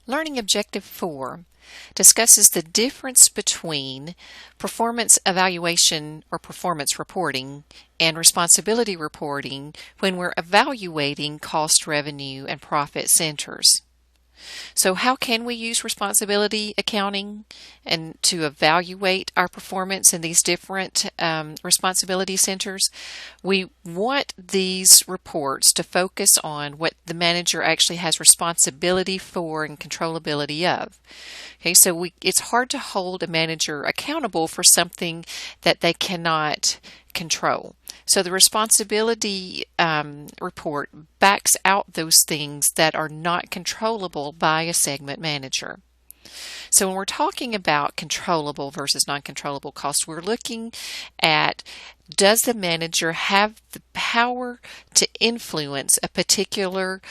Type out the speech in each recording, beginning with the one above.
Learning Objective 4 discusses the difference between performance evaluation or performance reporting and responsibility reporting when we're evaluating cost, revenue, and profit centers. So how can we use responsibility accounting and to evaluate our performance in these different responsibility centers? We want these reports to focus on what the manager actually has responsibility for and controllability of. Okay, so it's hard to hold a manager accountable for something that they cannot control. So the responsibility report backs out those things that are not controllable by a segment manager. So when we're talking about controllable versus non-controllable costs, we're looking at, does the manager have the power to influence a particular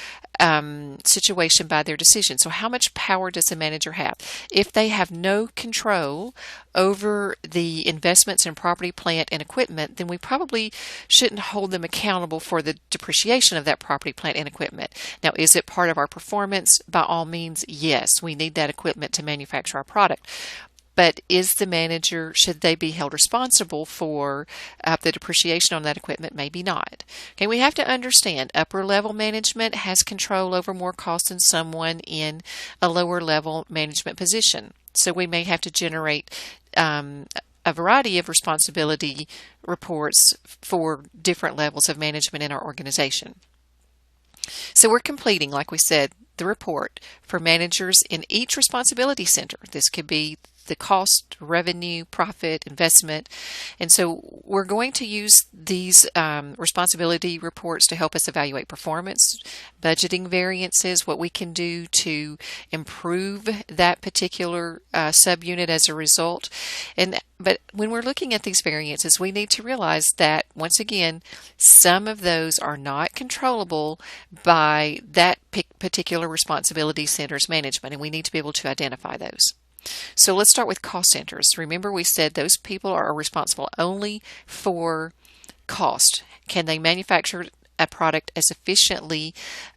situation by their decision? So how much power does the manager have? If they have no control over the investments in property, plant, and equipment, then we probably shouldn't hold them accountable for the depreciation of that property, plant, and equipment. Now, is it part of our performance? By all means, yes. We need that equipment to manufacture our product. But is the manager, should they be held responsible for the depreciation on that equipment? Maybe not. Okay, we have to understand upper level management has control over more costs than someone in a lower level management position. So we may have to generate a variety of responsibility reports for different levels of management in our organization. So we're completing, like we said, the report for managers in each responsibility center. This could be the cost, revenue, profit, investment. And so we're going to use these responsibility reports to help us evaluate performance, budgeting variances, what we can do to improve that particular subunit as a result. But when we're looking at these variances, we need to realize that, once again, some of those are not controllable by that particular responsibility center's management, and we need to be able to identify those. So let's start with cost centers. Remember, we said those people are responsible only for cost. Can they manufacture a product as efficiently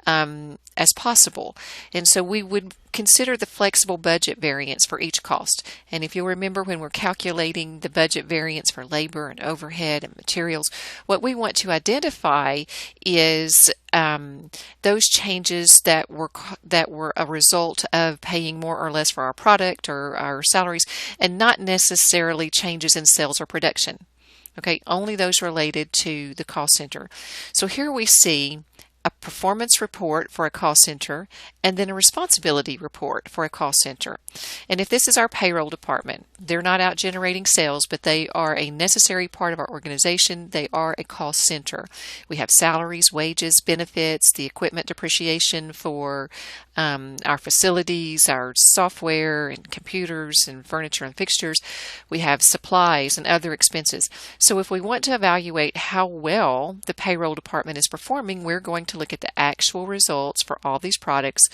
as possible? And so we would consider the flexible budget variance for each cost. And if you'll remember, when we're calculating the budget variance for labor and overhead and materials, what we want to identify is those changes that were a result of paying more or less for our product or our salaries, and not necessarily changes in sales or production. Okay, only those related to the cost center. So here we see a performance report for a cost center and then a responsibility report for a cost center. And if this is our payroll department, they're not out generating sales, but they are a necessary part of our organization. They are a cost center. We have salaries, wages, benefits, the equipment depreciation for our facilities, our software and computers and furniture and fixtures. We have supplies and other expenses. So if we want to evaluate how well the payroll department is performing, we're going to look at the actual results for all these products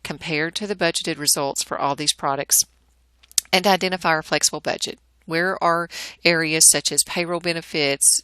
compared to the budgeted results for all these products and identify our flexible budget. Where are areas such as payroll benefits,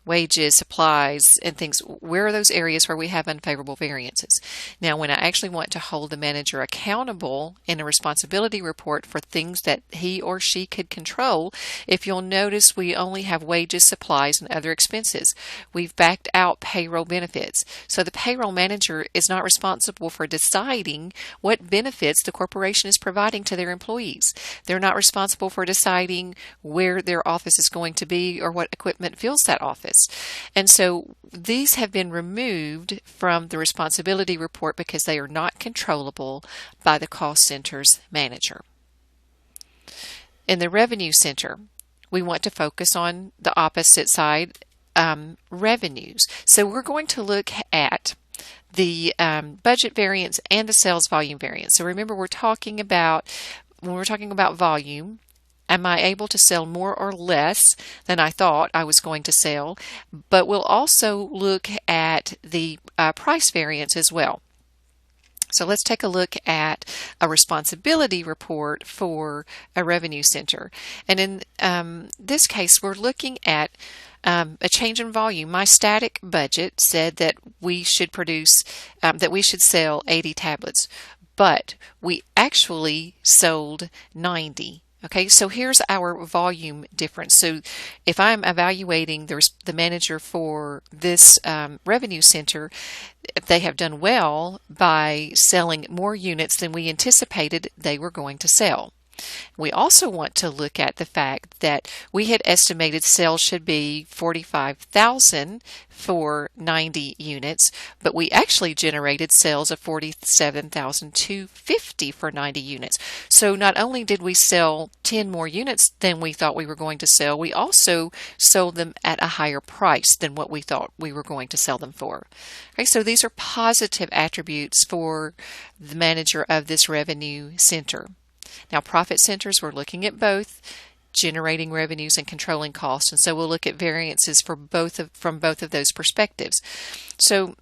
wages, supplies, and things? Where are those areas where we have unfavorable variances? Now, when I actually want to hold the manager accountable in a responsibility report for things that he or she could control, if you'll notice, we only have wages, supplies, and other expenses. We've backed out payroll benefits. So the payroll manager is not responsible for deciding what benefits the corporation is providing to their employees. They're not responsible for deciding where their office is going to be or what equipment fills that office. And so these have been removed from the responsibility report because they are not controllable by the cost center's manager. In the revenue center, we want to focus on the opposite side, revenues. So we're going to look at the budget variance and the sales volume variance. So remember, when we're talking about volume, am I able to sell more or less than I thought I was going to sell? But we'll also look at the price variance as well. So let's take a look at a responsibility report for a revenue center. And in this case, we're looking at a change in volume. My static budget said that we should produce, that we should sell 80 tablets. but we actually sold 90. Okay, so here's our volume difference. So if I'm evaluating the manager for this revenue center, they have done well by selling more units than we anticipated they were going to sell. We also want to look at the fact that we had estimated sales should be 45,000 for 90 units, but we actually generated sales of 47,250 for 90 units. So not only did we sell 10 more units than we thought we were going to sell, we also sold them at a higher price than what we thought we were going to sell them for. Okay, so these are positive attributes for the manager of this revenue center. Now, profit centers, we're looking at both generating revenues and controlling costs, and so we'll look at variances from both of those perspectives. So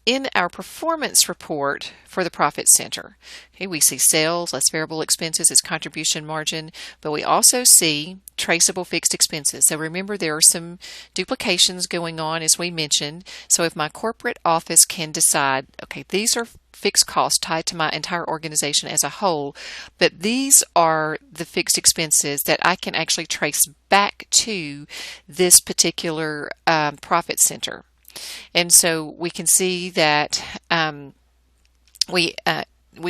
in our performance report for the profit center, okay, we see sales less variable expenses as contribution margin, but we also see traceable fixed expenses. So remember, there are some duplications going on, as we mentioned. So if my corporate office can decide, okay, these are fixed costs tied to my entire organization as a whole, but these are the fixed expenses that I can actually trace back to this particular profit center. And so we can see that we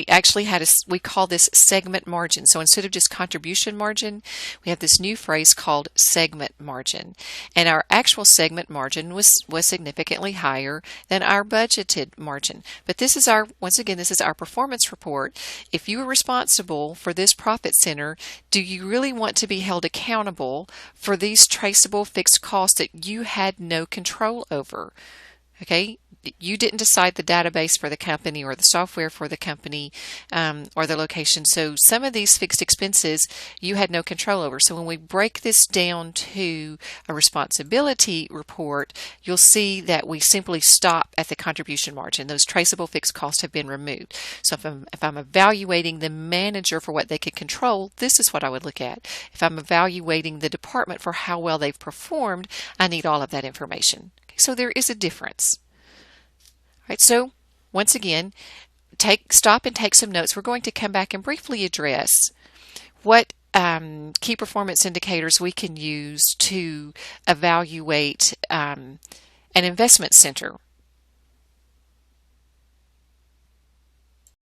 actually we call this segment margin. So instead of just contribution margin, we have this new phrase called segment margin. And our actual segment margin was significantly higher than our budgeted margin. But this is once again, this is our performance report. If you are responsible for this profit center, do you really want to be held accountable for these traceable fixed costs that you had no control over? Okay, you didn't decide the database for the company or the software for the company or the location. So some of these fixed expenses you had no control over. So when we break this down to a responsibility report, you'll see that we simply stop at the contribution margin. Those traceable fixed costs have been removed. So if I'm evaluating the manager for what they can control, this is what I would look at. If I'm evaluating the department for how well they've performed, I need all of that information. So there is a difference. All right, so once again, stop and take some notes. We're going to come back and briefly address what key performance indicators we can use to evaluate an investment center